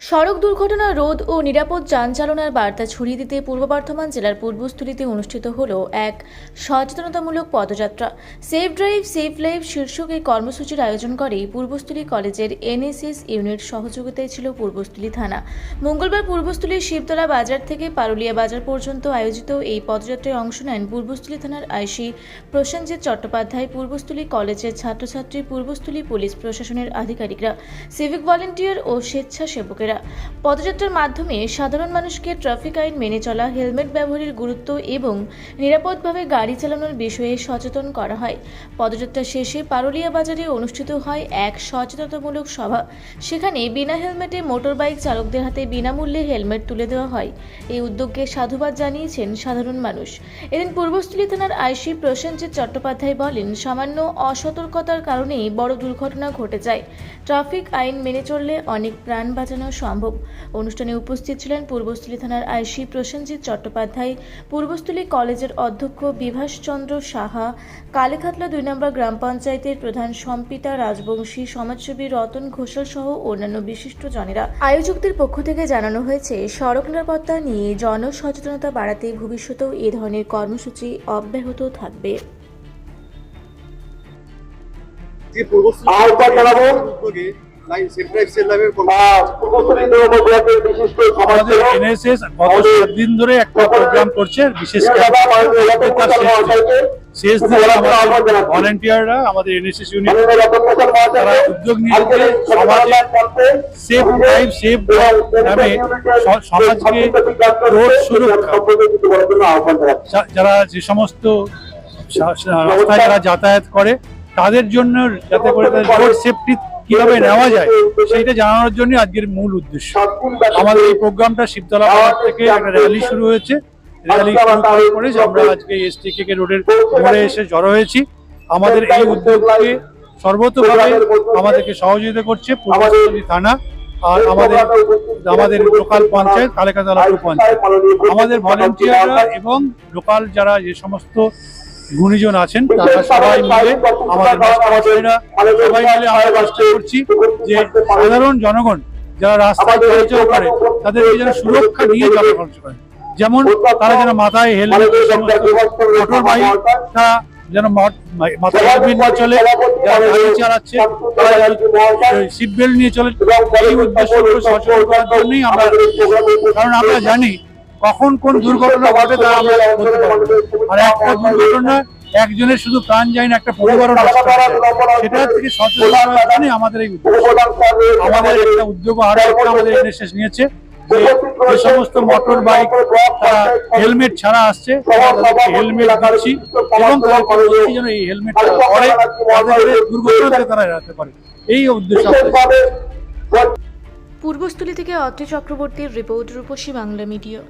সড়ক দুর্ঘটনা রোধ ও নিরাপদ যান চালনার বার্তা ছড়িয়ে দিতে পূর্ব বর্ধমান জেলার পূর্বস্থলীতে অনুষ্ঠিত হলো এক সচেতনতামূলক পদযাত্রা। সেফ ড্রাইভ সেফ লাইফ শীর্ষক এই কর্মসূচির আয়োজন করে পূর্বস্থলী কলেজের এনএসএস ইউনিট সহযোগিতায় ছিল পূর্বস্থলী থানা। মঙ্গলবার পূর্বস্থলীর শিবতলা বাজার থেকে পারুলিয়া বাজার পর্যন্ত আয়োজিত এই পদযাত্রায় অংশ নেন পূর্বস্থলী থানার আইসি প্রসেনজিৎ চট্টোপাধ্যায়, পূর্বস্থলী কলেজের ছাত্রছাত্রী, পূর্বস্থলী পুলিশ প্রশাসনের আধিকারিকরা, সিভিক ভলেন্টিয়ার ও স্বেচ্ছাসেবকেরা। পদযাত্রার মাধ্যমে সাধারণ মানুষকে ট্রাফিক আইন মেনে চলা, হেলমেট ব্যবহারের গুরুত্ব এবং নিরাপদভাবে গাড়ি চালানোর বিষয়ে সচেতন করা হয়। পদযাত্রা শেষে পারুলিয়া বাজারে অনুষ্ঠিত হয় এক সচেতনতামূলক সভা। সেখানে বিনা হেলমেটে মোটর বাইক চালকদের হাতে বিনামূল্যে হেলমেট তুলে দেওয়া হয়। এই উদ্যোগকে সাধুবাদ জানিয়েছেন সাধারণ মানুষ। এদিন পূর্বস্থলী থানার আইসি প্রসেনজিৎ চট্টোপাধ্যায় বলেন, সামান্য অসতর্কতার কারণেই বড় দুর্ঘটনা ঘটে যায়। ট্রাফিক আইন মেনে চললে অনেক প্রাণ বাঁচানো সম্ভব। অনুষ্ঠানে উপস্থিত ছিলেন পূর্বস্থলী থানার আইসি প্রসেনজিৎ চট্টোপাধ্যায়, পূর্বস্থলী কলেজের অধ্যক্ষ বিভাস চন্দ্র সাহা, কালেখাতলা 2 নম্বর গ্রাম পঞ্চায়েতের প্রধান সম্পিতা রাজবংশী, সমাজসেবী রতন ঘোষাল সহ অন্যান্য বিশিষ্ট জনেরা। আয়োজকদের পক্ষ থেকে জানানো হয়েছে, সড়ক নিরাপত্তা নিয়ে জনসচেতনতা বাড়াতে ভবিষ্যতেও এ ধরনের কর্মসূচি অব্যাহত থাকবে। আমাদের এনএসএস গত 7 দিন ধরে একটা প্রোগ্রাম করছে, বিশেষ শেষ দিনে আমাদের ভলেন্টিয়াররা, আমাদের এনএসএস ইউনিট তারা উদ্যোগ নিয়েছে সমাজে সেফ ড্রাইভ সেফ নামে সমাজকে রোড সুরক্ষা, যারা যে সমস্ত রাস্তায় যারা যাতায়াত করে তাদের জন্য, যাতে করে রোড সেফটি কিভাবে নেওয়া যায় সেইটা জানানোর জন্য আজকের মূল উদ্দেশ্য। আমাদের এই প্রোগ্রামটা শিবতলা বাজার থেকে একটা র্যালি শুরু হয়েছে। র্যালি শুরু করে আমরা আজকে এসটিকে রোডের মোড়ে এসে জড়ো হয়েছি। আমাদের এই উদ্যোগকে সর্বতোভাবে আমাদেরকে সহযোগিতা করছে পূর্বস্থলী থানা আর আমাদের লোকাল পঞ্চায়েত কালেখাতলা পঞ্চায়েত, আমাদের ভলেন্টিয়াররা এবং লোকাল যারা যে সমস্ত গুণীজন আছেন তারা সবাই মিলে, আমাদের সবাই মিলে আমরা চেষ্টা করছি যে সাধারণ জনগণ যারা রাস্তায় চলাচল করে তাদেরকে যেন সুরক্ষা নিয়ে চলাচল করে, যেমন তারা যেন মাথায় হেলমেট, মোটর বাইক তারা যেন মাথায় হেলমেট নিয়ে চলে, যারা গাড়ি চালাচ্ছে তারা সিট বেল্ট নিয়ে চলে। এই উদ্দেশ্য সচেতন করার জন্যই আমরা, কারণ আমরা জানি কখন কোন দুর্ঘটনা ঘটে তা আমরা বলতে পারবো। আর একটা দুর্ঘটনা একজনের শুধু প্রাণ যায় না, একটা পরিবারও নষ্ট হয়। সেটা থেকে সচেতন করার জন্য আমাদের এই উদ্যোগ। আমাদের একটা উদ্যোগ আরো একটা আমাদের এনএসএস নিয়েছে যে সমস্ত মোটর বাইক তারা হেলমেট ছাড়া আসছে তাদেরকে হেলমেট দিচ্ছি এবং তাদের যেন এই হেলমেটটা পরে তাদের দুর্ঘটনা থেকে তারা এড়াতে পারে, এই উদ্দেশ্য। পূর্বস্থলী থেকে অত্রি চক্রবর্তীর রিপোর্ট, রূপসী বাংলা মিডিয়া।